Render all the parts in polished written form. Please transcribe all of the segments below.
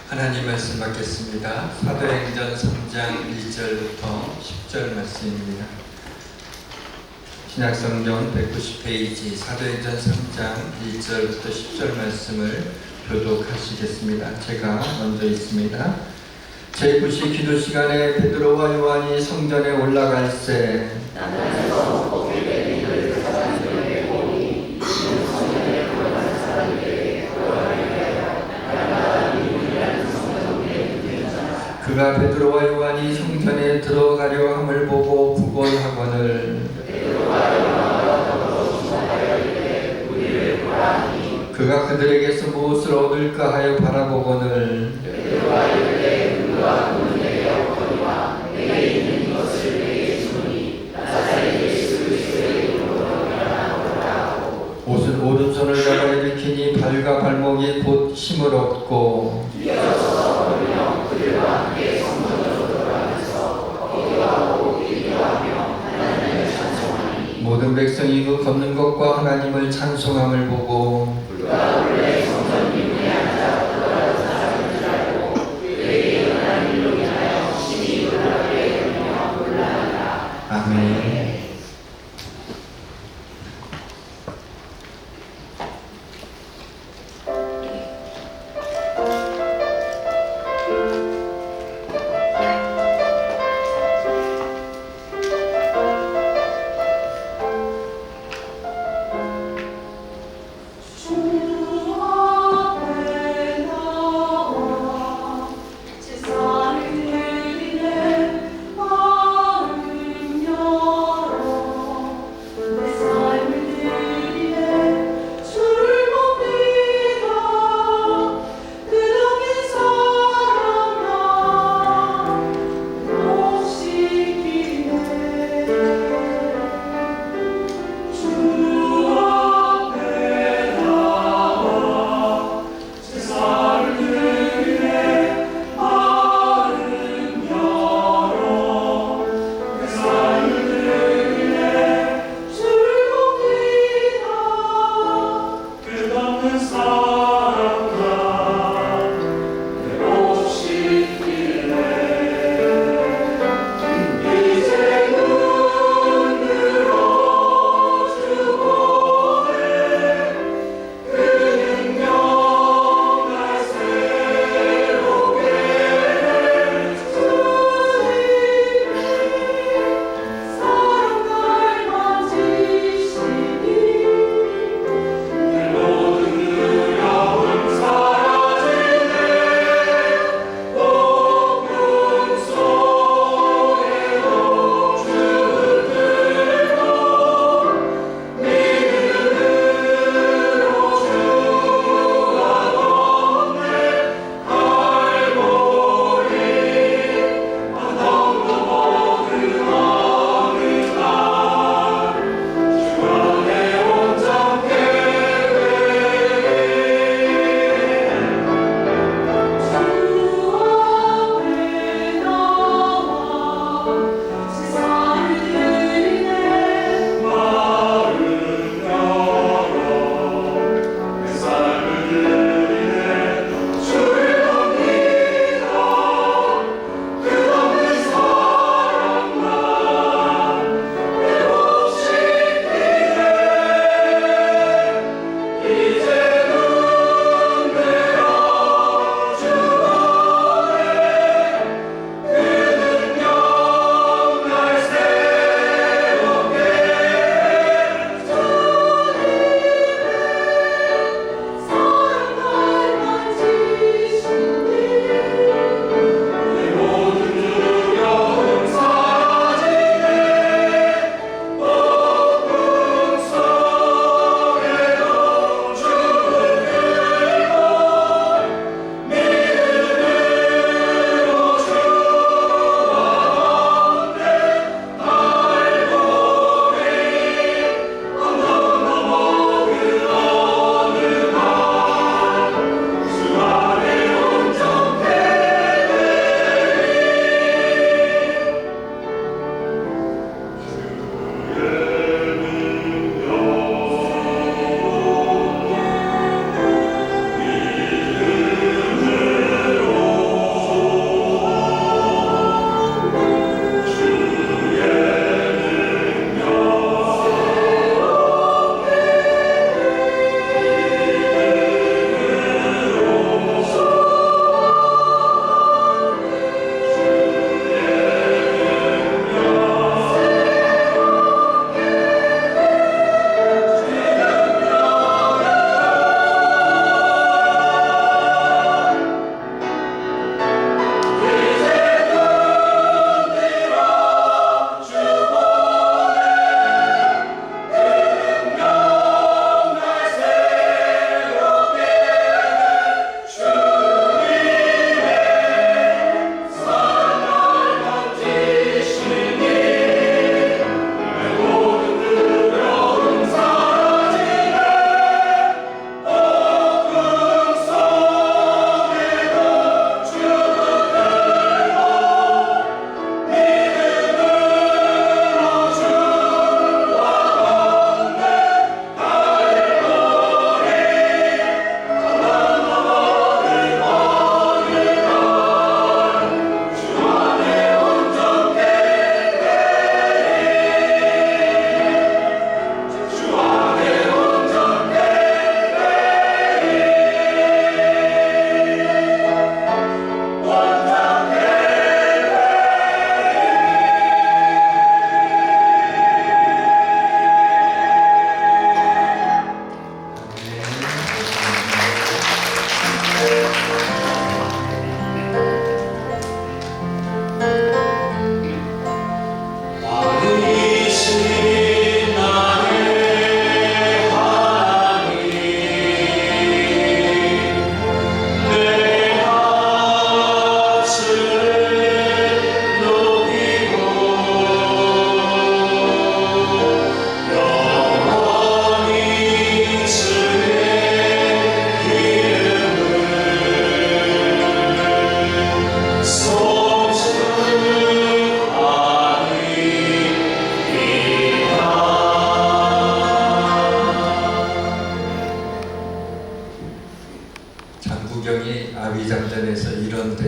하나님 말씀 받겠습니다. 사도행전 3장 1절부터 10절 말씀입니다. 신약성경 190페이지 사도행전 3장 1절부터 10절 말씀을 교독하시겠습니다. 제가 먼저 읽습니다. 제9시 기도 시간에 베드로와 요한이 성전에 올라갈새 그가 베드로와 요한이 성전에 들어가려 함을 보고 구걸하거늘 그가 그들에게서 무엇을 얻을까 하여 바라보거늘 옷은 오른손을 잡아 일으키니 발과 발목이 곧 힘을 얻고 모든 백성이 그 걷는 것과 하나님을 찬송함을 보고 아멘. 주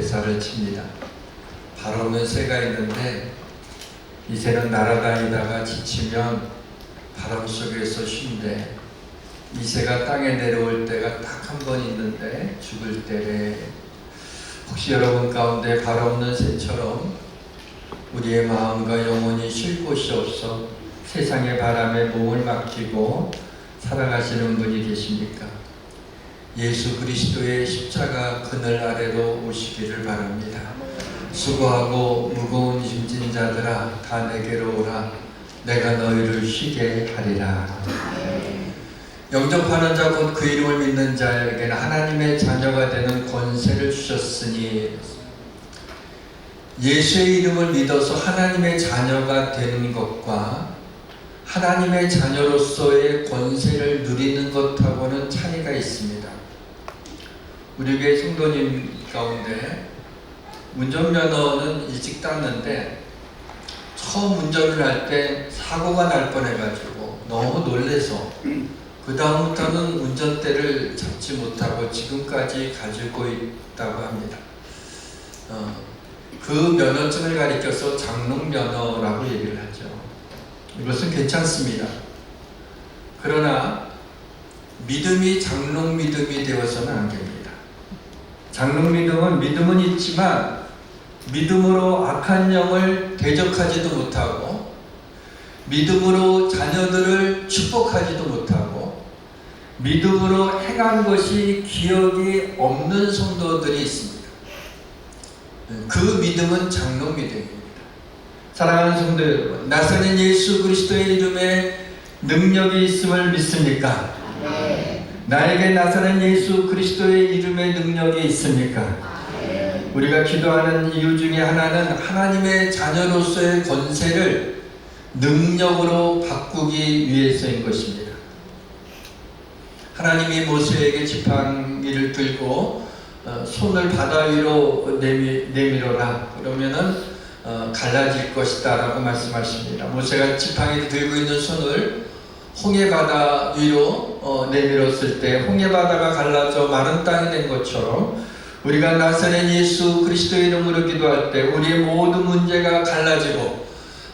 대사를 칩니다. 발 없는 새가 있는데 이 새는 날아다니다가 지치면 바람 속에서 쉰대. 이 새가 땅에 내려올 때가 딱 한 번 있는데 죽을 때래. 혹시 여러분 가운데 발 없는 새처럼 우리의 마음과 영혼이 쉴 곳이 없어 세상의 바람에 몸을 맡기고 살아가시는 분이 계십니까? 예수 그리스도의 십자가 그늘 아래로 오시기를 바랍니다. 수고하고 무거운 짐진 자들아 다 내게로 오라. 내가 너희를 쉬게 하리라. 영접하는 자 곧 그 이름을 믿는 자에게는 하나님의 자녀가 되는 권세를 주셨으니, 예수의 이름을 믿어서 하나님의 자녀가 되는 것과 하나님의 자녀로서의 권세를 누리는 것하고는 차이가 있습니다. 우리 교회 성도님 가운데 운전면허는 일찍 땄는데 처음 운전을 할 때 사고가 날 뻔해가지고 너무 놀래서 그 다음부터는 운전대를 잡지 못하고 지금까지 가지고 있다고 합니다. 그 면허증을 가리켜서 장롱면허라고 얘기를 하죠. 이것은 괜찮습니다. 그러나 믿음이 장롱 믿음이 되어서는 안 됩니다. 장롱 믿음은 있지만 믿음으로 악한 영을 대적하지도 못하고 믿음으로 자녀들을 축복하지도 못하고 믿음으로 행한 것이 기억이 없는 성도들이 있습니다. 그 믿음은 장롱 믿음입니다. 사랑하는 성도 여러분, 나사렛 예수 그리스도의 이름에 능력이 있음을 믿습니까? 네. 나에게 나사렛 예수 그리스도의 이름에 능력이 있습니까? 네. 우리가 기도하는 이유 중에 하나는 하나님의 자녀로서의 권세를 능력으로 바꾸기 위해서인 것입니다. 하나님이 모세에게 지팡이를 들고 손을 바다 위로 내밀어라. 그러면은 갈라질 것이다 라고 말씀하십니다. 모세가 지팡이를 들고 있는 손을 홍해바다 위로 내밀었을 때 홍해바다가 갈라져 마른 땅이 된 것처럼 우리가 나사렛 예수 그리스도의 이름으로 기도할 때 우리의 모든 문제가 갈라지고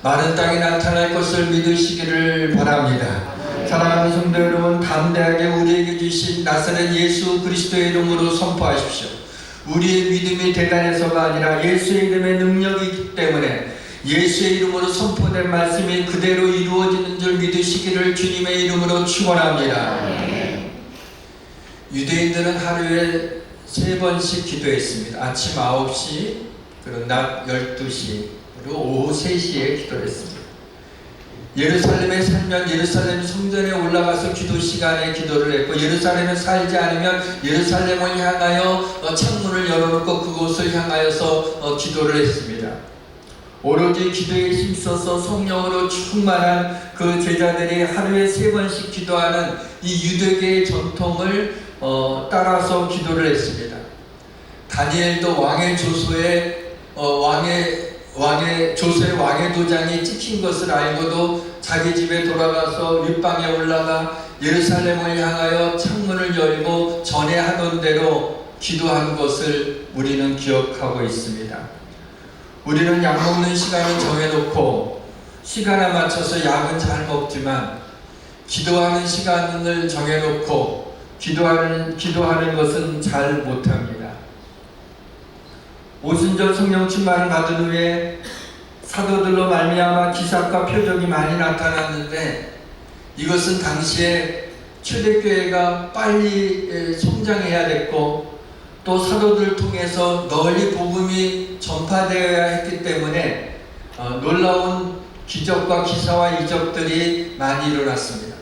마른 땅이 나타날 것을 믿으시기를 바랍니다. 사랑하는 성도 여러분, 담대하게 우리에게 주신 나사렛 예수 그리스도의 이름으로 선포하십시오. 우리의 믿음이 대단해서가 아니라 예수의 이름의 능력이 있기 때문에 예수의 이름으로 선포된 말씀이 그대로 이루어지는 줄 믿으시기를 주님의 이름으로 축원합니다. 유대인들은 하루에 3번씩 기도했습니다. 아침 9시, 그리고 낮 12시, 그리고 오후 3시에 기도를 했습니다. 예루살렘에 살면 예루살렘 성전에 올라가서 기도 시간에 기도를 했고, 예루살렘에 살지 않으면 예루살렘을 향하여 창문을 열어놓고 그곳을 향하여서 기도를 했습니다. 오로지 기도에 힘써서 성령으로 충만한 그 제자들이 하루에 3번씩 기도하는 이 유대계의 전통을 따라서 기도를 했습니다. 다니엘도 왕의 조서에 조서의 왕의 도장이 찍힌 것을 알고도 자기 집에 돌아가서 윗방에 올라가 예루살렘을 향하여 창문을 열고 전에 하던 대로 기도한 것을 우리는 기억하고 있습니다. 우리는 약 먹는 시간을 정해놓고 시간에 맞춰서 약은 잘 먹지만 기도하는 시간을 정해놓고 기도하는 것은 잘 못합니다. 오순절 성령 충만을 받은 후에 사도들로 말미암아 기사과 표적이 많이 나타났는데, 이것은 당시에 초대교회가 빨리 성장해야 됐고 또 사도들을 통해서 널리 복음이 전파되어야 했기 때문에 놀라운 기적과 기사와 이적들이 많이 일어났습니다.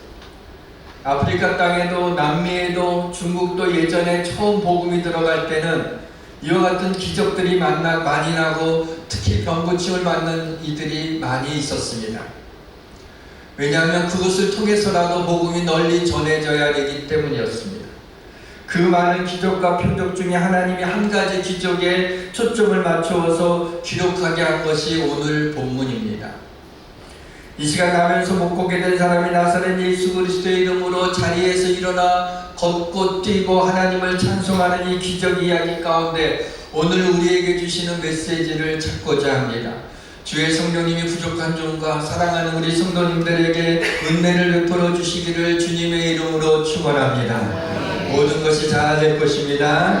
아프리카 땅에도 남미에도 중국도 예전에 처음 복음이 들어갈 때는 이와 같은 기적들이 많이 나고 특히 병고침을 받는 이들이 많이 있었습니다. 왜냐하면 그것을 통해서라도 복음이 널리 전해져야 되기 때문이었습니다. 그 많은 기적과 표적 중에 하나님이 한 가지 기적에 초점을 맞추어서 기록하게 한 것이 오늘 본문입니다. 이 시간 나면서 못 걷게 된 사람이 나사렛 예수 그리스도의 이름으로 자리에서 일어나 걷고 뛰고 하나님을 찬송하는 이 기적 이야기 가운데 오늘 우리에게 주시는 메시지를 찾고자 합니다. 주의 성령님이 부족한 종과 사랑하는 우리 성도님들에게 은혜를 베풀어 주시기를 주님의 이름으로 축원합니다. 모든 것이 잘 될 것입니다.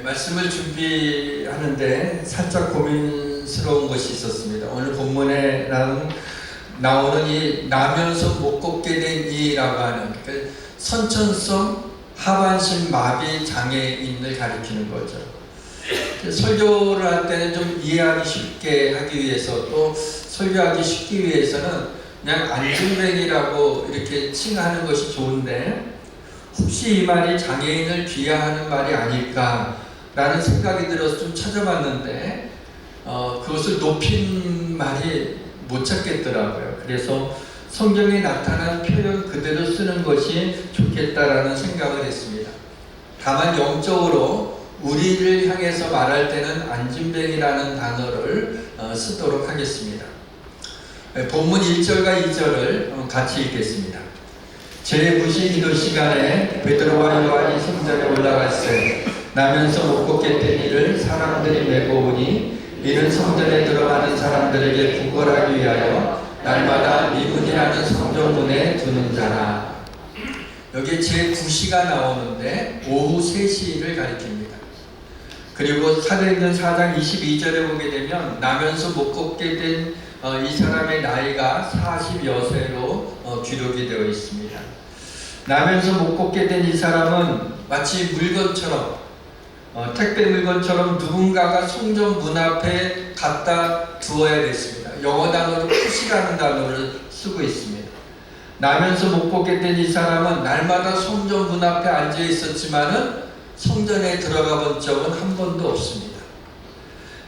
말씀을 준비하는데 살짝 고민스러운 것이 있었습니다. 오늘 본문에 나오는 이 나면서 못 걷게 된 이라고 하는 선천성 하반신 마비 장애인을 가리키는 거죠. 설교를 할 때는 좀 이해하기 쉽게 하기 위해서 또 설교하기 쉽기 위해서는 그냥 안진뱅이라고 이렇게 칭하는 것이 좋은데 혹시 이 말이 장애인을 비하하는 말이 아닐까라는 생각이 들어서 좀 찾아봤는데 그것을 높인 말이 못 찾겠더라고요. 그래서 성경에 나타난 표현 그대로 쓰는 것이 좋겠다라는 생각을 했습니다. 다만 영적으로 우리를 향해서 말할 때는 안진뱅이라는 단어를 쓰도록 하겠습니다. 본문 1절과 2절을 같이 읽겠습니다. 제9시 기도 시간에 베드로와 요한이 성전에 올라갔을 나면서 못 걷게 된 이를 사람들이 메고 오니 이는 성전에 들어가는 사람들에게 구걸하기 위하여 날마다 미문이라는 성전문에 두는 자라. 여기에 제9시가 나오는데 오후 3시를 가리킵니다. 그리고 사도행전 4장 22절에 보게 되면 나면서 못 걷게 된 이 사람의 나이가 40여 세로 기록이 되어 있습니다. 나면서 못 걷게 된 이 사람은 마치 물건처럼 택배 물건처럼 누군가가 성전 문 앞에 갖다 두어야 됐습니다. 영어 단어로 푸시라는 단어를 쓰고 있습니다. 나면서 못 걷게 된 이 사람은 날마다 성전 문 앞에 앉아 있었지만은 성전에 들어가 본 적은 한 번도 없습니다.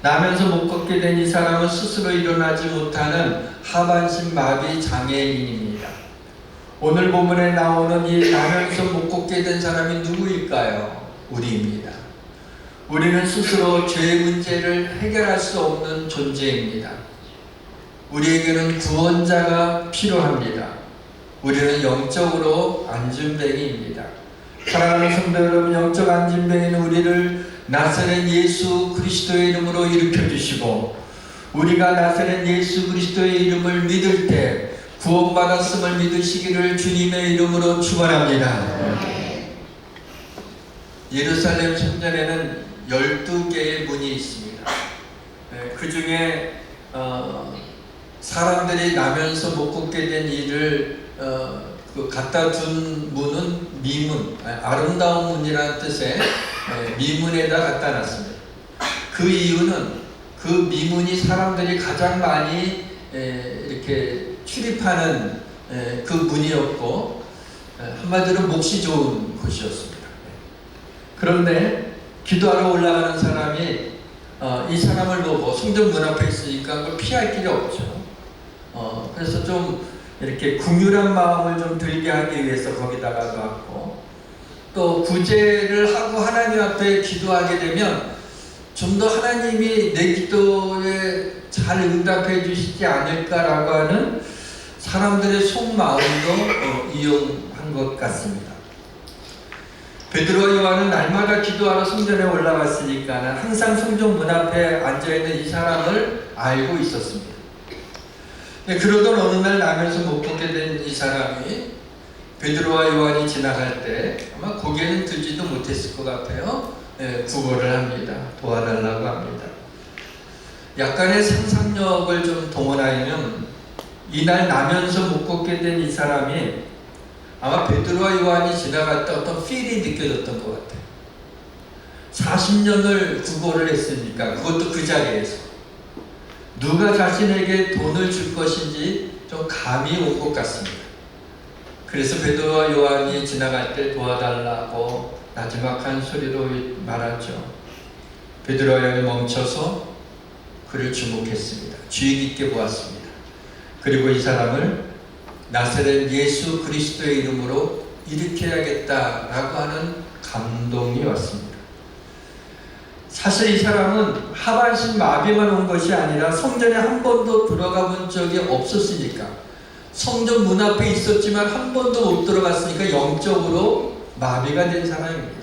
나면서 못 걷게 된 이 사람은 스스로 일어나지 못하는 하반신 마비 장애인입니다. 오늘 본문에 나오는 이 나면서 못 걷게 된 사람이 누구일까요? 우리입니다. 우리는 스스로 죄의 문제를 해결할 수 없는 존재입니다. 우리에게는 구원자가 필요합니다. 우리는 영적으로 안진뱅이입니다. 사랑하는 성도 여러분, 영적 안진뱅이는 우리를 나사렛 예수 그리스도의 이름으로 일으켜 주시고 우리가 나사렛 예수 그리스도의 이름을 믿을 때 구원받았음을 믿으시기를 주님의 이름으로 축원합니다. 예루살렘 성전에는 12개의 문이 있습니다. 그 중에 사람들이 나면서 못 걷게 된 이를 갖다 둔 문은 미문, 아름다운 문이라는 뜻의 미문에다 갖다 놨습니다. 그 이유는 그 미문이 사람들이 가장 많이 이렇게 출입하는 그 문이었고 한마디로 몫이 좋은 곳이었습니다. 그런데 기도하러 올라가는 사람이 이 사람을 보고 성전 문 앞에 있으니까 그걸 피할 길이 없죠. 그래서 좀 이렇게 궁휼한 마음을 좀 들게 하기 위해서 거기다가 놨고 또 구제를 하고 하나님 앞에 기도하게 되면 좀 더 하나님이 내 기도에 잘 응답해 주시지 않을까라고 하는 사람들의 속마음도 이용한 것 같습니다. 베드로와 요한은 날마다 기도하러 성전에 올라갔으니까 항상 성전 문 앞에 앉아있는 이 사람을 알고 있었습니다. 그러던 어느 날 나면서 못 걷게 된 이 사람이 베드로와 요한이 지나갈 때 아마 고개는 들지도 못했을 것 같아요. 구걸을 합니다. 도와달라고 합니다. 약간의 상상력을 좀 동원하면 이날 나면서 못 걷게 된 이 사람이 아마 베드로와 요한이 지나갈 때 어떤 필이 느껴졌던 것 같아요. 40년을 구걸을 했으니까 그것도 그 자리에서 누가 자신에게 돈을 줄 것인지 좀 감이 온 것 같습니다. 그래서 베드로와 요한이 지나갈 때 도와달라고 나지막한 소리로 말하죠. 베드로와 요한이 멈춰서 그를 주목했습니다. 주의 깊게 보았습니다. 그리고 이 사람을 나사렛 예수 그리스도의 이름으로 일으켜야겠다라고 하는 감동이 왔습니다. 사실 이 사람은 하반신 마비만 온 것이 아니라 성전에 한 번도 들어가 본 적이 없었으니까, 성전 문 앞에 있었지만 한 번도 못 들어갔으니까 영적으로 마비가 된 사람입니다.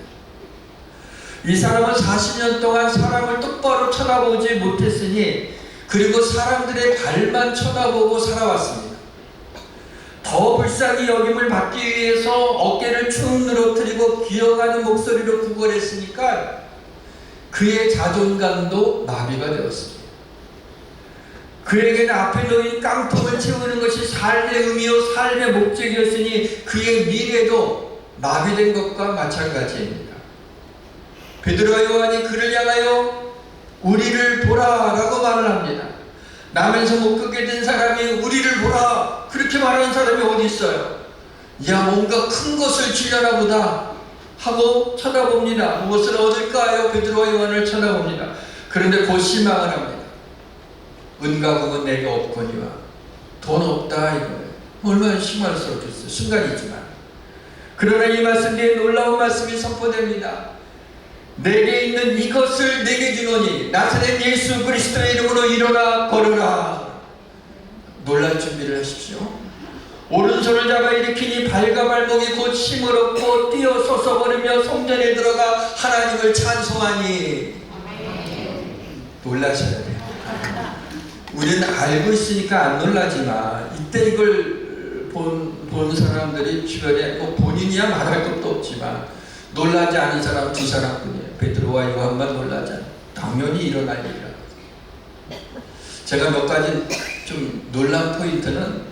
이 사람은 40년 동안 사람을 똑바로 쳐다보지 못했으니, 그리고 사람들의 발만 쳐다보고 살아왔습니다. 더 불쌍히 여김을 받기 위해서 어깨를 축 늘어뜨리고 기어가는 목소리로 구걸했으니까 그의 자존감도 마비가 되었습니다. 그에게는 앞에 놓인 깡통을 채우는 것이 삶의 의미요 삶의 목적이었으니 그의 미래도 마비된 것과 마찬가지입니다. 베드로와 요한이 그를 향하여 우리를 보라 라고 말을 합니다. 나면서 못 걷게 된 사람이 우리를 보라 그렇게 말하는 사람이 어디 있어요? 야, 뭔가 큰 것을 주려나 보다 하고 쳐다봅니다. 무엇을 얻을까요? 베드로와 요한을 쳐다봅니다. 그런데 곧 실망을 합니다. 은과 금은 내게 없거니와 돈 없다 이거예요. 얼마나 실망스럽겠어요. 순간이지만. 그러나 이 말씀 뒤에 놀라운 말씀이 선포됩니다. 내게 있는 이것을 내게 주노니 나사렛 예수 그리스도의 이름으로 일어나 걸으라. 놀랄 준비를 하십시오. 오른손을 잡아 일으키니 발과 발목이 곧 힘을 얻고 뛰어서서 걸으며 성전에 들어가 하나님을 찬송하니. 놀라셔야 돼요. 우리는 알고 있으니까 안 놀라지만 이때 이걸 본 사람들이 주변에 뭐 본인이야 말할 것도 없지만 놀라지 않은 사람 두 사람뿐이에요. 베드로와 요한만 놀라지 않아요. 당연히 일어날 일이라. 제가 몇 가지 좀 놀란 포인트는,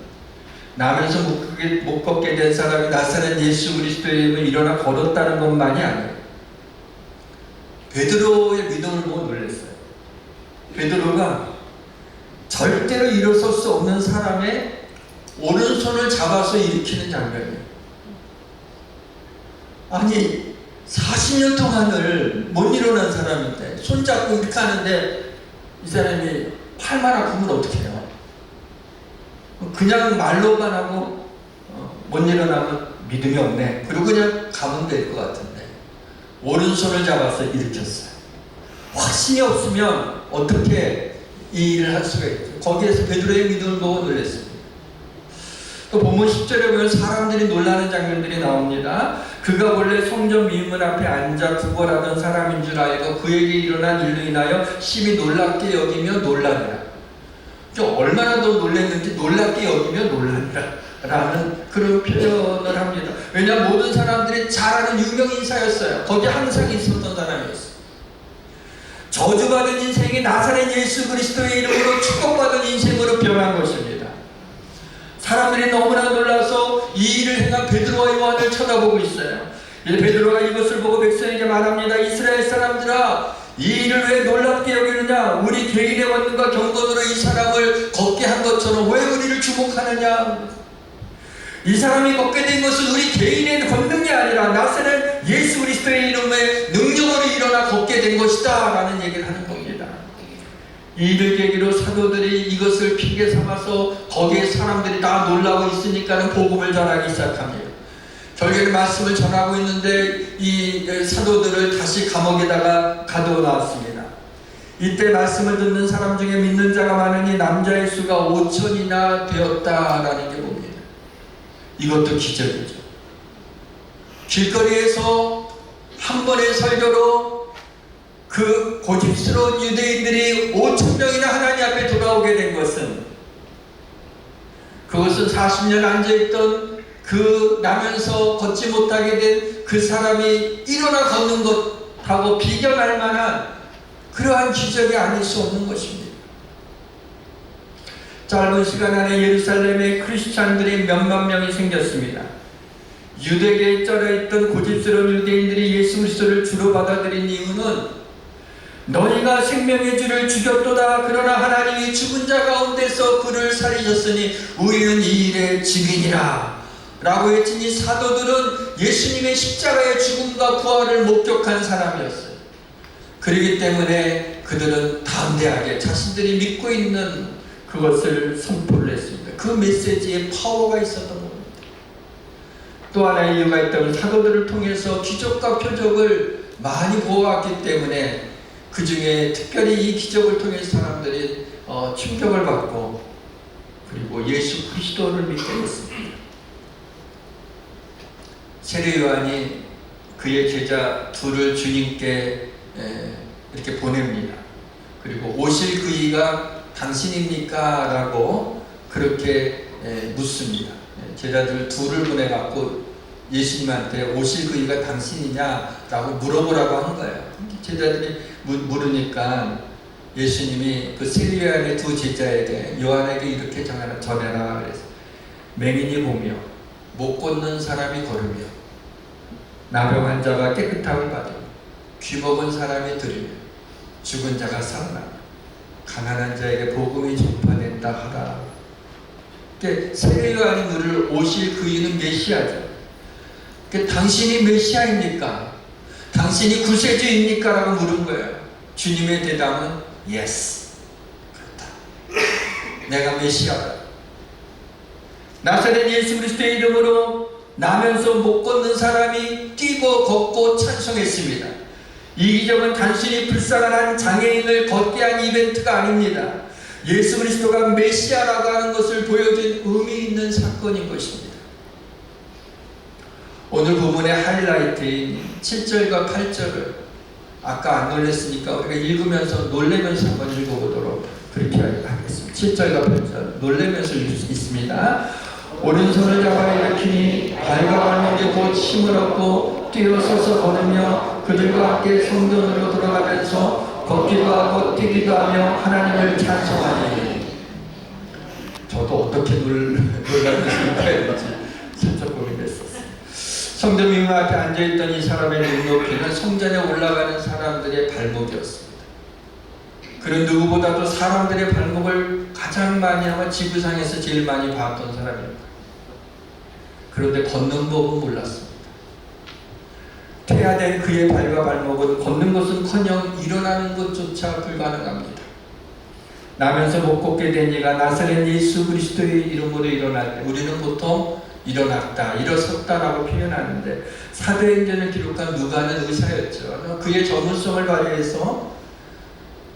나면서 못 걷게 된 사람이 나사렛 예수 그리스도의 이름으로 일어나 걸었다는 것만이 아니에요. 베드로의 믿음을 보고 놀랐어요. 베드로가 절대로 일어설 수 없는 사람의 오른손을 잡아서 일으키는 장면이에요. 아니 40년 동안을 못 일어난 사람인데 손잡고 이렇게 하는데 이 사람이 팔만 아프면 어떻게 해요? 그냥 말로만 하고 못 일어나면 믿음이 없네. 그리고 그냥 가면 될 것 같은데 오른손을 잡아서 일으켰어요. 확신이 없으면 어떻게 이 일을 할 수가 있죠. 거기에서 베드로의 믿음을 보고 놀랐습니다. 또 본문 10절에 보면 사람들이 놀라는 장면들이 나옵니다. 그가 원래 성전 미문 앞에 앉아 구걸하던 사람인 줄 알고 그에게 일어난 일로 인하여 심히 놀랍게 여기며 놀라니라. 얼마나 더 놀랐는지 놀랍게 여기며 놀라니라 라는 그런 표현을 합니다. 왜냐하면 모든 사람들이 잘 아는 유명 인사였어요. 거기 항상 있었던 사람이었어요. 저주받은 인생이 나사렛 예수 그리스도의 이름으로 축복받은 인생으로 변한 것입니다. 사람들이 너무나 놀라서 이 일을 행한 베드로와 요한을 쳐다보고 있어요. 베드로가 이것을 보고 백성에게 말합니다. 이스라엘 사람들아, 이 일을 왜 놀랍게 여기느냐? 우리 개인의 권능과 경건으로 이 사람을 걷게 한 것처럼 왜 우리를 주목하느냐? 이 사람이 걷게 된 것은 우리 개인의 권능이 아니라 나사렛 예수 그리스도의 이름의 능력으로 일어나 걷게 된 것이다 라는 얘기를 하는 겁니다. 이 일을 계기로 사도들이 이것을 핑계 삼아서 거기에 사람들이 다 놀라고 있으니까는 복음을 전하기 시작합니다. 결국에는 말씀을 전하고 있는데 이 사도들을 다시 감옥에다가 가둬놨습니다. 이때 말씀을 듣는 사람 중에 믿는 자가 많으니 남자의 수가 5천이나 되었다라는 게 봅니다. 이것도 기적이죠. 길거리에서 한 번의 설교로 그 고집스러운 유대인들이 5,000명이나 하나님 앞에 돌아오게 된 것은, 그것은 40년 앉아있던 그 나면서 걷지 못하게 된 그 사람이 일어나 걷는 것하고 비견할 만한 그러한 기적이 아닐 수 없는 것입니다. 짧은 시간 안에 예루살렘에 크리스찬들이 몇만 명이 생겼습니다. 유대계에 쩔어있던 고집스러운 유대인들이 예수 그리스도를 주로 받아들인 이유는 너희가 생명의 주를 죽였도다. 그러나 하나님이 죽은 자 가운데서 그를 살리셨으니 우리는 이 일의 증인이라 라고 외친 이 사도들은 예수님의 십자가의 죽음과 부활을 목격한 사람이었어요. 그렇기 때문에 그들은 담대하게 자신들이 믿고 있는 그것을 선포를 했습니다. 그 메시지에 파워가 있었던 겁니다. 또 하나의 이유가 있다면 사도들을 통해서 기적과 표적을 많이 보아왔기 때문에 그 중에 특별히 이 기적을 통해서 사람들이 충격을 받고 그리고 예수 그리스도를 믿게 됐습니다. 세례 요한이 그의 제자 둘을 주님께 이렇게 보냅니다. 그리고 오실 그이가 당신입니까? 라고 그렇게 묻습니다. 제자들 둘을 보내갖고 예수님한테 오실 그이가 당신이냐? 라고 물어보라고 한 거예요. 제자들이 물으니까 예수님이 그 세례 요한의 두 제자에게 요한에게 이렇게 전해라 그래서 맹인이 보며 못 걷는 사람이 걸으며 나병 환자가 깨끗함을 받으며 귀먹은 사람이 들으며 죽은 자가 살아나 가난한 자에게 복음이 전파된다 하라. 세례 요한이 물을 오실 그이는 메시아죠. 당신이 메시아입니까? 당신이 구세주입니까? 라고 물은 거예요. 주님의 대답은 yes. 그렇다. 내가 메시아다. 나사렛 예수 그리스도의 이름으로 나면서 못 걷는 사람이 뛰고 걷고 찬송했습니다. 이 기적은 단순히 불쌍한 한 장애인을 걷게 한 이벤트가 아닙니다. 예수 그리스도가 메시아라고 하는 것을 보여준 의미 있는 사건인 것입니다. 오늘 부문의 하이라이트인 7절과 8절을 아까 안 놀랬으니까 우리가 읽으면서 놀래면서 한번 읽어보도록 그렇게 하겠습니다. 7절과 8절 놀래면서 읽을 수 있습니다. 오른손을 잡아 일으키니 발과 발목에 곧 힘을 얻고 뛰어서서 걸으며 그들과 함께 성전으로 들어가면서 걷기도 하고 뛰기도 하며 하나님을 찬송하니. 저도 어떻게 놀라면서 읽어야 될지 살짝 고민했었어요. 성전 문 앞에 앉아있던 이 사람의 눈높이는 성전에 올라가는 사람들의 발목이었습니다. 그는 누구보다도 사람들의 발목을 가장 많이 아마 지구상에서 제일 많이 봤던 사람입니다. 그런데 걷는 법은 몰랐습니다. 퇴화된 그의 발과 발목은 걷는 것은커녕 일어나는 것조차 불가능합니다. 나면서 못 걷게 된 이가 나사렛 예수 그리스도의 이름으로 일어날 때 우리는 보통 일어났다, 일어섰다라고 표현하는데 사도행전을 기록한 누가는 의사였죠. 그의 전문성을 발휘해서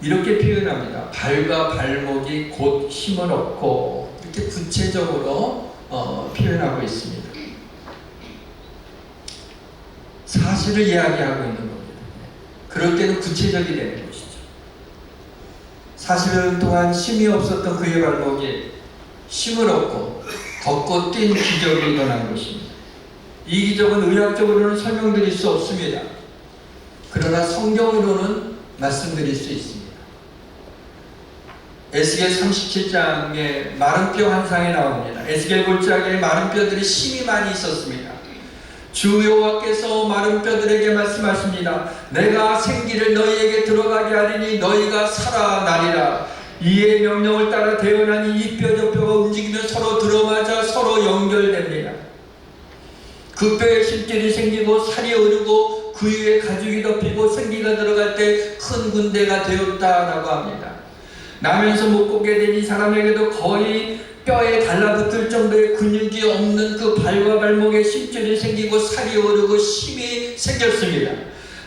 이렇게 표현합니다. 발과 발목이 곧 힘을 얻고 이렇게 구체적으로 표현하고 있습니다. 사실을 이야기하고 있는 겁니다. 그럴 때는 구체적이 되는 것이죠. 40년 동안 힘이 없었던 그의 발목이 힘을 얻고 걷고 뛴 기적이 일어난 것입니다. 이 기적은 의학적으로는 설명드릴 수 없습니다. 그러나 성경으로는 말씀드릴 수 있습니다. 에스겔 37장에 마른 뼈 환상이 나옵니다. 에스겔 골짜기에 마른 뼈들이 힘이 많이 있었습니다. 주 여호와께서 마른 뼈들에게 말씀하십니다. 내가 생기를 너희에게 들어가게 하리니 너희가 살아나리라. 이의 명령을 따라 태어나니 이 뼈 저 뼈가 움직이며 서로 들어맞아 서로 연결됩니다. 그 뼈에 실질이 생기고 살이 오르고 그 위에 가죽이 덮이고 생기가 들어갈 때 큰 군대가 되었다라고 합니다. 나면서 못 걷게 된 이 사람에게도 거의 뼈에 달라붙을 정도의 근육이 없는 그 발과 발목에 심줄이 생기고 살이 오르고 힘이 생겼습니다.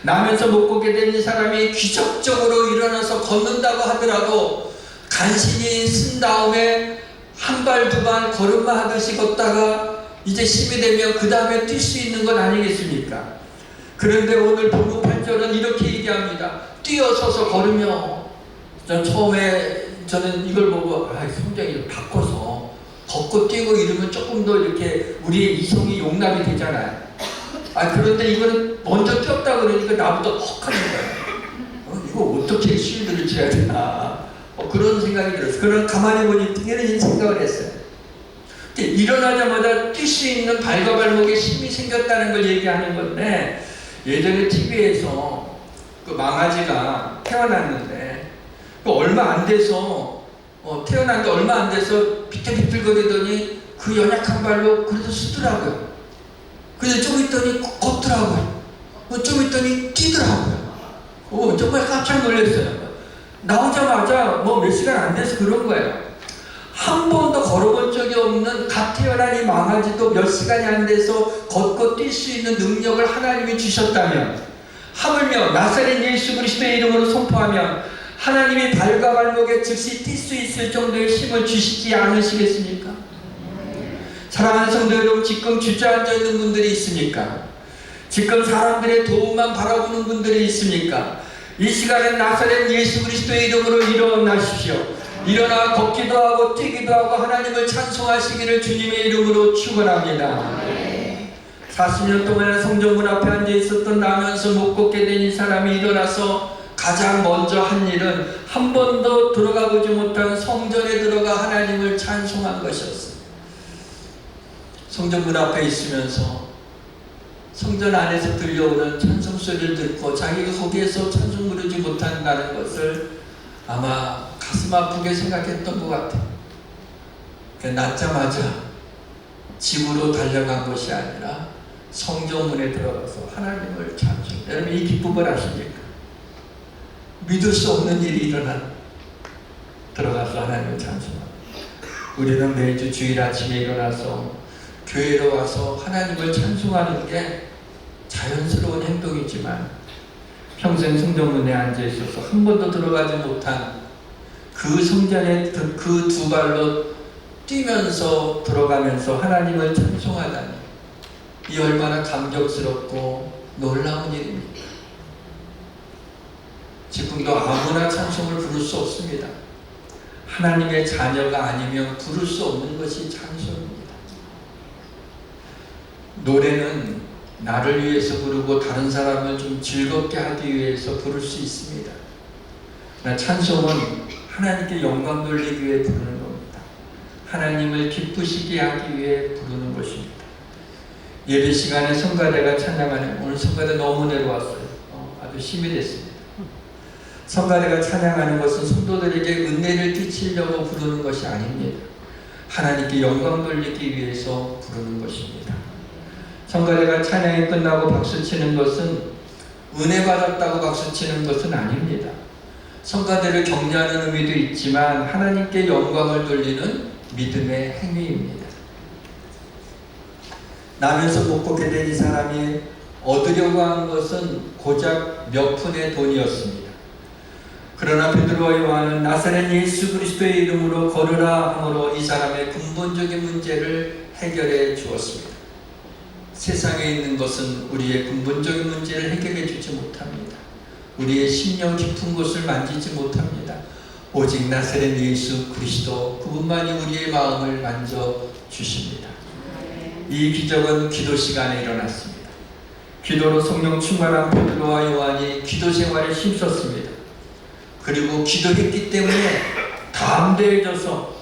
나면서 못 걷게 된 이 사람이 기적적으로 일어나서 걷는다고 하더라도 간신히 쓴 다음에 한 발 두 발 걸음마 하듯이 걷다가 이제 힘이 되면 그 다음에 뛸 수 있는 건 아니겠습니까? 그런데 오늘 본문 8절은 이렇게 얘기합니다. 뛰어서서 걸으며. 처음에 저는 이걸 보고 성경이 바꿔서 걷고 뛰고 이러면 조금 더 이렇게 우리의 이성이 용납이 되잖아요. 그런데 이거는 먼저 뛰었다 그러니까 나보다 헉 하는 거예요. 이거 어떻게 쉴드를 쳐야 되나 그런 생각이 들었어요. 그런 가만히 보니 이런 생각을 했어요. 일어나자마자 뛸 수 있는 발과 발목에 힘이 생겼다는 걸 얘기하는 건데, 예전에 TV에서 그 망아지가 태어났는데 얼마 안 돼서 태어난 게 얼마 안 돼서 비틀비틀거리더니 그 연약한 발로 그래도 쓰더라고요. 근데 좀 있더니 걷더라고요. 좀 있더니 뛰더라고요. 정말 깜짝 놀랐어요. 나오자마자 몇 시간 안 돼서 그런 거예요. 한 번도 걸어본 적이 없는 갓 태어난 이 망아지도 몇 시간이 안 돼서 걷고 뛸 수 있는 능력을 하나님이 주셨다면, 하물며 나사렛 예수 그리스도의 이름으로 선포하면 하나님이 발과 발목에 즉시 뛸 수 있을 정도의 힘을 주시지 않으시겠습니까? 사랑하는 성도 여러분, 지금 주저앉아 있는 분들이 있습니까? 지금 사람들의 도움만 바라보는 분들이 있습니까? 이 시간에 나사렛 예수 그리스도의 이름으로 일어나십시오. 일어나 걷기도 하고 뛰기도 하고 하나님을 찬송하시기를 주님의 이름으로 축원합니다. 40년 동안 성전문 앞에 앉아 있었던 나면서 못 걷게 된 이 사람이 일어나서 가장 먼저 한 일은 한 번도 들어가 보지 못한 성전에 들어가 하나님을 찬송한 것이었어요. 성전문 앞에 있으면서 성전 안에서 들려오는 찬송 소리를 듣고 자기가 거기에서 찬송 부르지 못한다는 것을 아마 가슴 아프게 생각했던 것 같아요. 낳자마자 집으로 달려간 것이 아니라 성전문에 들어가서 하나님을 찬송. 여러분, 이 기쁨을 아십니까? 믿을 수 없는 일이 들어가서 하나님을 찬송합니다. 우리는 매주 주일 아침에 일어나서 교회로 와서 하나님을 찬송하는 게 자연스러운 행동이지만 평생 성전문에 앉아 있어서 한 번도 들어가지 못한 그 성전에 그 두 발로 뛰면서 들어가면서 하나님을 찬송하다니, 이 얼마나 감격스럽고 놀라운 일입니까? 지금도 아무나 찬송을 부를 수 없습니다. 하나님의 자녀가 아니면 부를 수 없는 것이 찬송입니다. 노래는 나를 위해서 부르고 다른 사람을 좀 즐겁게 하기 위해서 부를 수 있습니다. 찬송은 하나님께 영광 돌리기 위해 부르는 겁니다. 하나님을 기쁘시게 하기 위해 부르는 것입니다. 예배 시간에 성가대가 찬양하는, 오늘 성가대 너무 내려왔어요. 아주 힘이 됐습니다. 성가대가 찬양하는 것은 성도들에게 은혜를 끼치려고 부르는 것이 아닙니다. 하나님께 영광 돌리기 위해서 부르는 것입니다. 성가대가 찬양이 끝나고 박수치는 것은 은혜 받았다고 박수치는 것은 아닙니다. 성가대를 격려하는 의미도 있지만 하나님께 영광을 돌리는 믿음의 행위입니다. 나면서 못 걷게 된 이 사람이 얻으려고 한 것은 고작 몇 푼의 돈이었습니다. 그러나 베드로와 요한은 나사렛 예수 그리스도의 이름으로 걸으라 함으로 이 사람의 근본적인 문제를 해결해 주었습니다. 세상에 있는 것은 우리의 근본적인 문제를 해결해 주지 못합니다. 우리의 심령 깊은 곳을 만지지 못합니다. 오직 나사렛 예수 그리스도, 그분만이 우리의 마음을 만져 주십니다. 이 기적은 기도 시간에 일어났습니다. 기도로 성령 충만한 베드로와 요한이 기도 생활에 힘썼습니다. 그리고 기도했기 때문에 담대해져서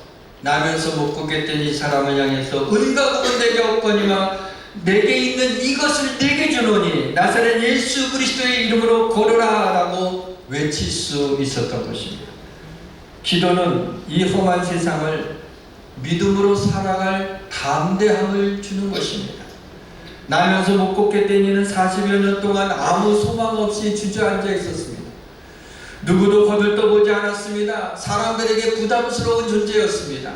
나면서 못 걷게 된 이 사람을 향해서 은과 금은 내게 없거니와 내게 있는 이것을 내게 주노니 나사렛 예수 그리스도의 이름으로 걸으라 라고 외칠 수 있었던 것입니다. 기도는 이 험한 세상을 믿음으로 살아갈 담대함을 주는 것입니다. 나면서 못 걷게 된 이는 40여 년 동안 아무 소망 없이 주저앉아 있었습니다. 누구도 거들떠보지 않았습니다. 사람들에게 부담스러운 존재였습니다.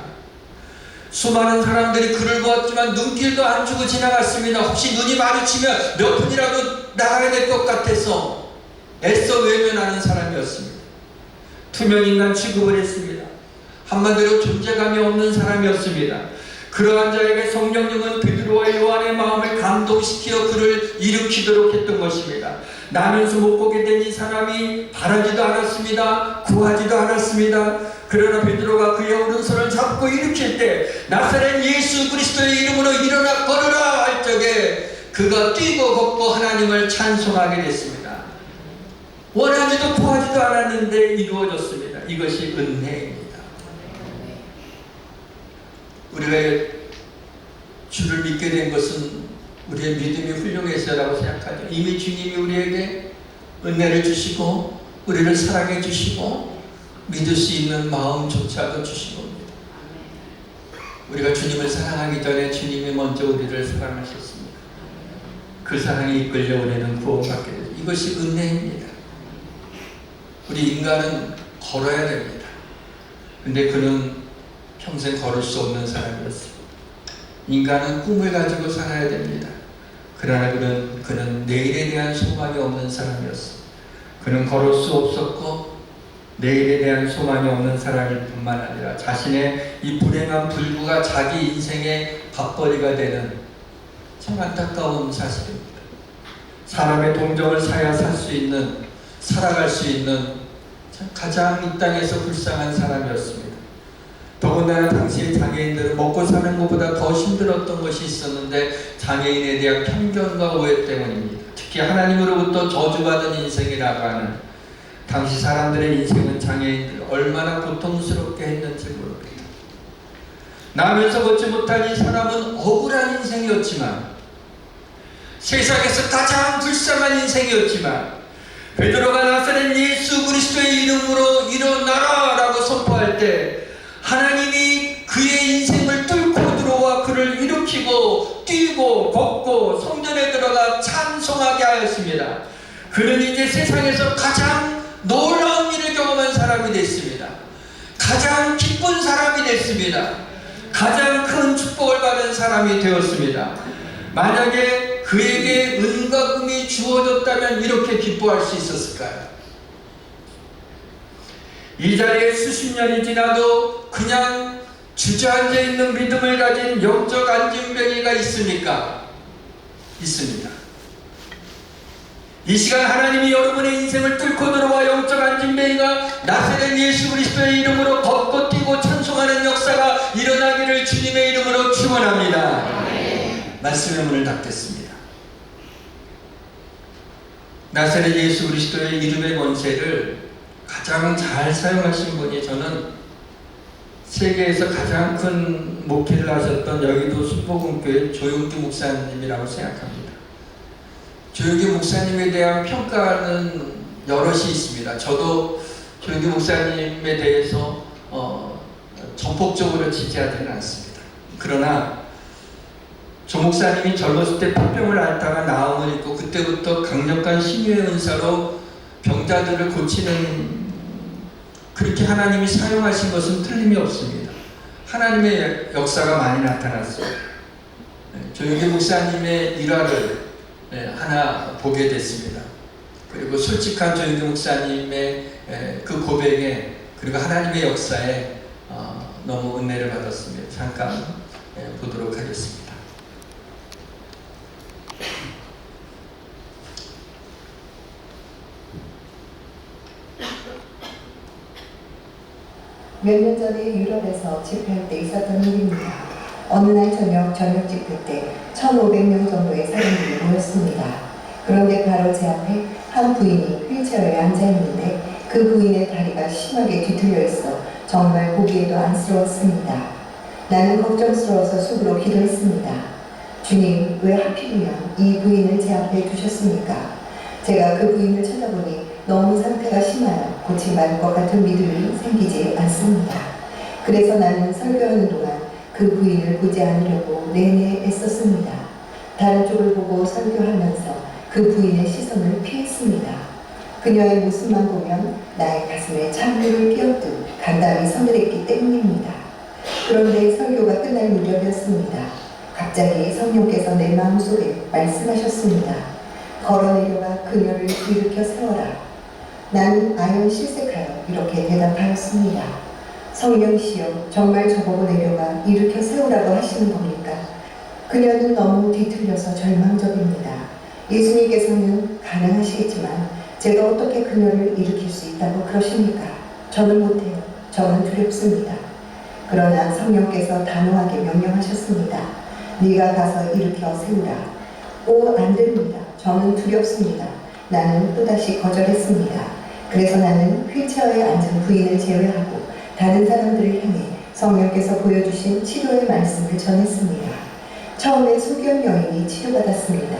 수많은 사람들이 그를 보았지만 눈길도 안 주고 지나갔습니다. 혹시 눈이 마주치면 몇 분이라도 나가야 될 것 같아서 애써 외면하는 사람이었습니다. 투명인간 취급을 했습니다. 한마디로 존재감이 없는 사람이었습니다. 그러한 자에게 성령님은 베드로와 요한의 마음을 감동시켜 그를 일으키도록 했던 것입니다. 나면서 못 보게 된 이 사람이 바라지도 않았습니다. 구하지도 않았습니다. 그러나 베드로가 그의 오른손을 잡고 일으킬 때 나사렛 예수 그리스도의 이름으로 일어나 걸으라 할 적에 그가 뛰고 걷고 하나님을 찬송하게 됐습니다. 원하지도 구하지도 않았는데 이루어졌습니다. 이것이 은혜입니다. 우리가 주를 믿게 된 것은 우리의 믿음이 훌륭해서라고 생각하죠. 이미 주님이 우리에게 은혜를 주시고 우리를 사랑해 주시고 믿을 수 있는 마음조차도 주신 겁니다. 우리가 주님을 사랑하기 전에 주님이 먼저 우리를 사랑하셨습니다. 그 사랑에 이끌려 우리는 구원받게 되죠. 이것이 은혜입니다. 우리 인간은 걸어야 됩니다. 근데 그는 평생 걸을 수 없는 사람이었습니다. 인간은 꿈을 가지고 살아야 됩니다. 그러나 그는 내일에 대한 소망이 없는 사람이었어. 그는 걸을 수 없었고 내일에 대한 소망이 없는 사람일 뿐만 아니라 자신의 이 불행한 불구가 자기 인생의 밥벌이가 되는 참 안타까운 사실입니다. 사람의 동정을 사야 살아갈 수 있는 참 가장 이 땅에서 불쌍한 사람이었습니다. 더군다나 당시의 장애인들은 먹고 사는 것보다 더 힘들었던 것이 있었는데 장애인에 대한 편견과 오해 때문입니다. 특히 하나님으로부터 저주받은 인생이라고 하는 당시 사람들의 인생은 장애인들 얼마나 고통스럽게 했는지 모릅니다. 나면서 걷지 못한 이 사람은 억울한 인생이었지만 세상에서 가장 불쌍한 인생이었지만 베드로가 나사렛 예수 그리스도의 이름으로 일어나라 라고 선포할 때 하나님이 그의 인생을 뚫고 들어와 그를 일으키고 뛰고 걷고 성전에 들어가 찬송하게 하였습니다. 그는 이제 세상에서 가장 놀라운 일을 경험한 사람이 됐습니다. 가장 기쁜 사람이 됐습니다. 가장 큰 축복을 받은 사람이 되었습니다. 만약에 그에게 은과 금이 주어졌다면 이렇게 기뻐할 수 있었을까요? 이 자리에 수십 년이 지나도 그냥 주저앉아 있는 믿음을 가진 영적 안진뱅이가 있습니까? 있습니다. 이 시간 하나님이 여러분의 인생을 뚫고 들어와 영적 안진뱅이가 나사렛 예수 그리스도의 이름으로 걷고 뛰고 찬송하는 역사가 일어나기를 주님의 이름으로 축원합니다. 말씀의 문을 닫겠습니다. 나사렛 예수 그리스도의 이름의 권세를 가장 잘 사용하신 분이 저는 세계에서 가장 큰 목회를 하셨던 여의도 순복음교회 조용기 목사님이라고 생각합니다. 조용기 목사님에 대한 평가는 여럿이 있습니다. 저도 조용기 목사님에 대해서 전폭적으로 지지하지는 않습니다. 그러나 조 목사님이 젊었을 때 폐병을 앓다가 나음을 입고 그때부터 강력한 신유의 은사로 병자들을 고치는 그렇게 하나님이 사용하신 것은 틀림이 없습니다. 하나님의 역사가 많이 나타났어요. 조용기 목사님의 일화를 하나 보게 됐습니다. 그리고 솔직한 조용기 목사님의 그 고백에 그리고 하나님의 역사에 너무 은혜를 받았습니다. 잠깐 보도록 하겠습니다. 몇 년 전에 유럽에서 집회할 때 있었던 일입니다. 어느 날 저녁 집회 때 1,500명 정도의 사람들이 모였습니다. 그런데 바로 제 앞에 한 부인이 휠체어에 앉아있는데 그 부인의 다리가 심하게 뒤틀려 있어 정말 보기에도 안쓰러웠습니다. 나는 걱정스러워서 속으로 기도했습니다. 주님, 왜 하필이면 이 부인을 제 앞에 두셨습니까? 제가 그 부인을 찾아보니 너무 상태가 심하여 고침받을 것 같은 믿음이 생기지 않습니다. 그래서 나는 설교하는 동안 그 부인을 보지 않으려고 내내 애썼습니다. 다른 쪽을 보고 설교하면서 그 부인의 시선을 피했습니다. 그녀의 모습만 보면 나의 가슴에 찬물을 끼얹듯 간담이 서늘했기 때문입니다. 그런데 설교가 끝날 무렵이었습니다. 갑자기 성령께서 내 마음속에 말씀하셨습니다. 걸어 내려가 그녀를 일으켜 세워라. 나는 아연 실색하여 이렇게 대답하였습니다. 성령이시여, 정말 저보고 내려가 일으켜 세우라고 하시는 겁니까? 그녀는 너무 뒤틀려서 절망적입니다. 예수님께서는 가능하시겠지만 제가 어떻게 그녀를 일으킬 수 있다고 그러십니까? 저는 못해요. 저는 두렵습니다. 그러나 성령께서 단호하게 명령하셨습니다. 네가 가서 일으켜 세우라. 오, 안 됩니다. 저는 두렵습니다. 나는 또다시 거절했습니다. 그래서 나는 휠체어에 앉은 부인을 제외하고 다른 사람들을 향해 성령께서 보여주신 치료의 말씀을 전했습니다. 처음에 소견 여인이 치료받았습니다.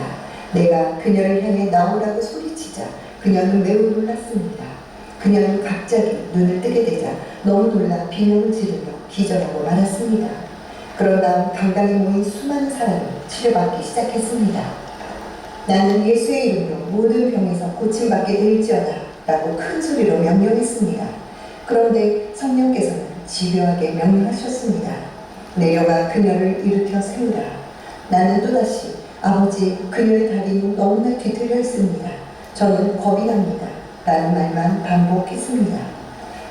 내가 그녀를 향해 나오라고 소리치자 그녀는 매우 놀랐습니다. 그녀는 갑자기 눈을 뜨게 되자 너무 놀라 비명을 지르며 기절하고 말았습니다. 그런 다음 강당에 모인 수많은 사람이 치료받기 시작했습니다. 나는 예수의 이름으로 모든 병에서 고침받게 될지어다 라고 큰 소리로 명령했습니다. 그런데 성령께서는 집요하게 명령하셨습니다. 내려가 그녀를 일으켜 세우라. 나는 또다시 아버지, 그녀의 다리는 너무나 뒤틀려 있습니다. 저는 겁이 납니다. 라는 말만 반복했습니다.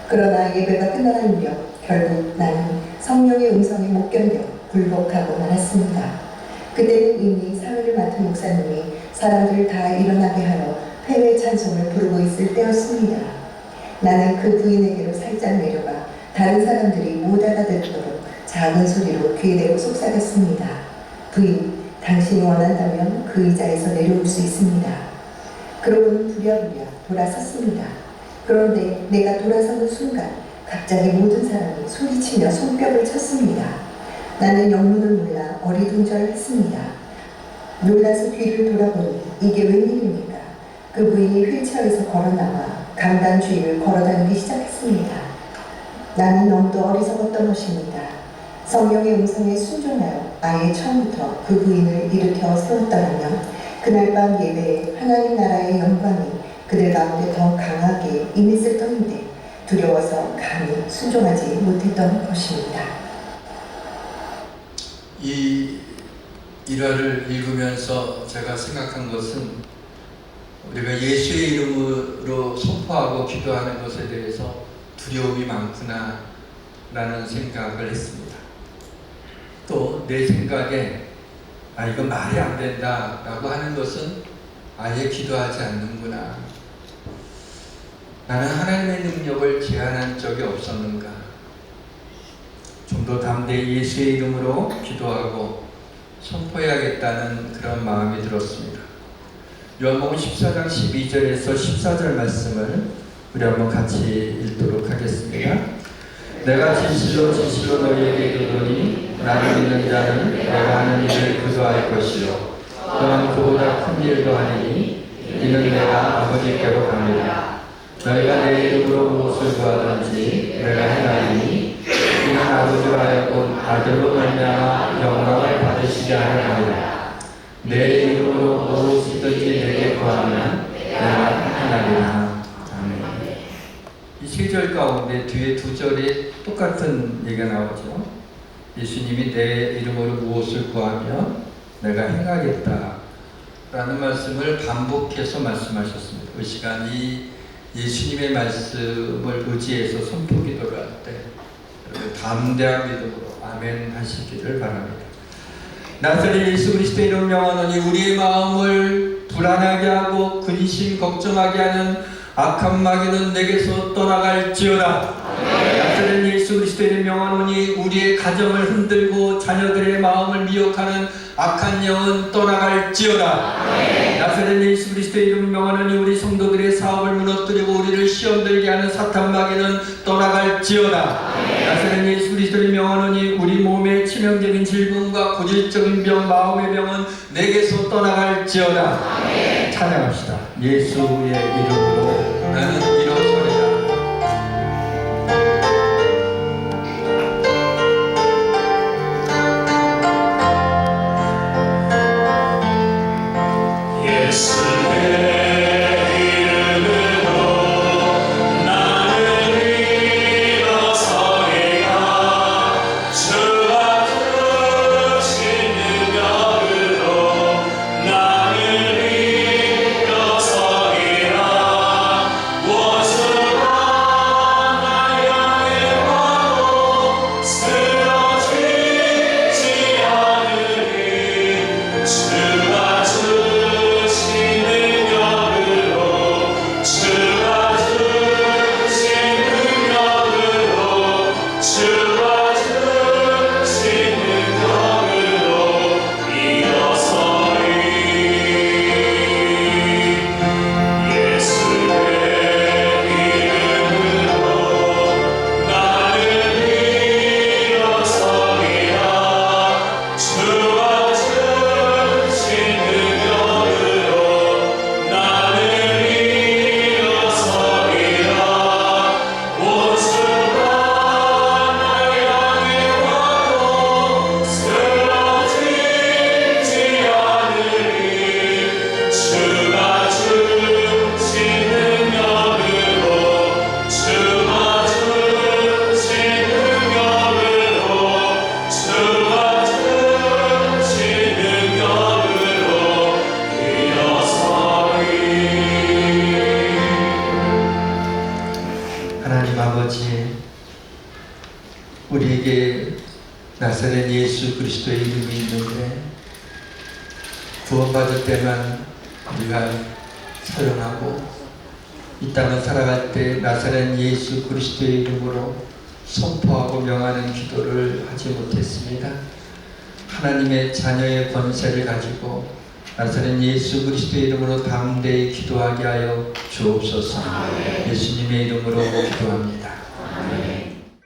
그러나 예배가 끝나는 무렵 결국 나는 성령의 음성에 못 견뎌 굴복하고 말았습니다. 그때는 이미 사회를 맡은 목사님이 사람들 다 일어나게 하러 회외 찬송을 부르고 있을 때였습니다. 나는 그 부인에게로 살짝 내려가 다른 사람들이 못 알아듣도록 작은 소리로 귀에 대고 속삭였습니다. 부인, 당신이 원한다면 그 의자에서 내려올 수 있습니다. 그러고는 부랴부랴 돌아섰습니다. 그런데 내가 돌아서는 순간 갑자기 모든 사람이 소리치며 손뼉을 쳤습니다. 나는 영문을 몰라 어리둥절했습니다. 놀라서 뒤를 돌아보니 이게 웬일입니까? 그 부인이 휠체어에서 걸어나와 강당 주위를 걸어다니기 시작했습니다. 나는 너무도 어리석었던 것입니다. 성령의 음성에 순종하여 아예 처음부터 그 부인을 일으켜 세웠더라면 그날 밤 예배에 하나님 나라의 영광이 그들 가운데 더 강하게 임했을 터인데 두려워서 감히 순종하지 못했던 것입니다. 이 일화를 읽으면서 제가 생각한 것은 우리가 예수의 이름으로 선포하고 기도하는 것에 대해서 두려움이 많구나 라는 생각을 했습니다. 또 내 생각에 이건 말이 안 된다 라고 하는 것은 아예 기도하지 않는구나. 나는 하나님의 능력을 제한한 적이 없었는가. 좀 더 담대히 예수의 이름으로 기도하고 선포해야겠다는 그런 마음이 들었습니다. 요한복음 14장 12절에서 14절 말씀을 우리 한번 같이 읽도록 하겠습니다. 내가 진실로 진실로 너희에게 이르노니 나를 믿는 자는 내가 하는 일을 그도 할 것이요 또한 그보다 큰 일도 하리니 이는 내가 아버지께로 갑니다. 너희가 내 이름으로 무엇을 구하든지 내가 행하리니 이는 아버지로 하여금 아들로 말미암아 영광을 받으시게 하려 내 이름으로 무엇이든지 내게 구하면 내가 행하리라. 아멘. 이 세 절 가운데 뒤에 두 절에 똑같은 얘기가 나오죠. 예수님이 내 이름으로 무엇을 구하면 내가 행하겠다 라는 말씀을 반복해서 말씀하셨습니다. 그 시간 이 예수님의 말씀을 의지해서 선포 기도를 할 때 담대한 믿음으로 아멘 하시기를 바랍니다. 나사렛 예수 그리스도의 이름 명하노니 우리의 마음을 불안하게 하고 근심 걱정하게 하는 악한 마귀는 내게서 떠나갈지어다. 나사렛 예수 그리스도의 이름 명하노니 우리의 가정을 흔들고 자녀들의 마음을 미혹하는 악한 영은 떠나갈지어다. 나사렛 예수 그리스도의 이름 명하노니 우리 성도들의 사업을 무너뜨리고 우리를 시험 들게 하는 사탄 마귀는 떠나갈지어다. 나사렛 예수 그리스도의 명하노니 우리 몸의 치명적인 질병과 고질적인 병, 마음의 병은 내게서 떠나갈지어다. 찬양합시다. 예수의 이름으로 나는 일어서리라. 원 우리에게 나사렛 예수 그리스도의 이름이 있는데 구원받을 때만 우리가 사용하고 이 땅을 살아갈 때 나사렛 예수 그리스도의 이름으로 선포하고 명하는 기도를 하지 못했습니다. 하나님의 자녀의 권세를 가지고 나사렛 예수 그리스도의 이름으로 담대히 기도하게 하여 주옵소서. 예수님의 이름으로 기도합니다.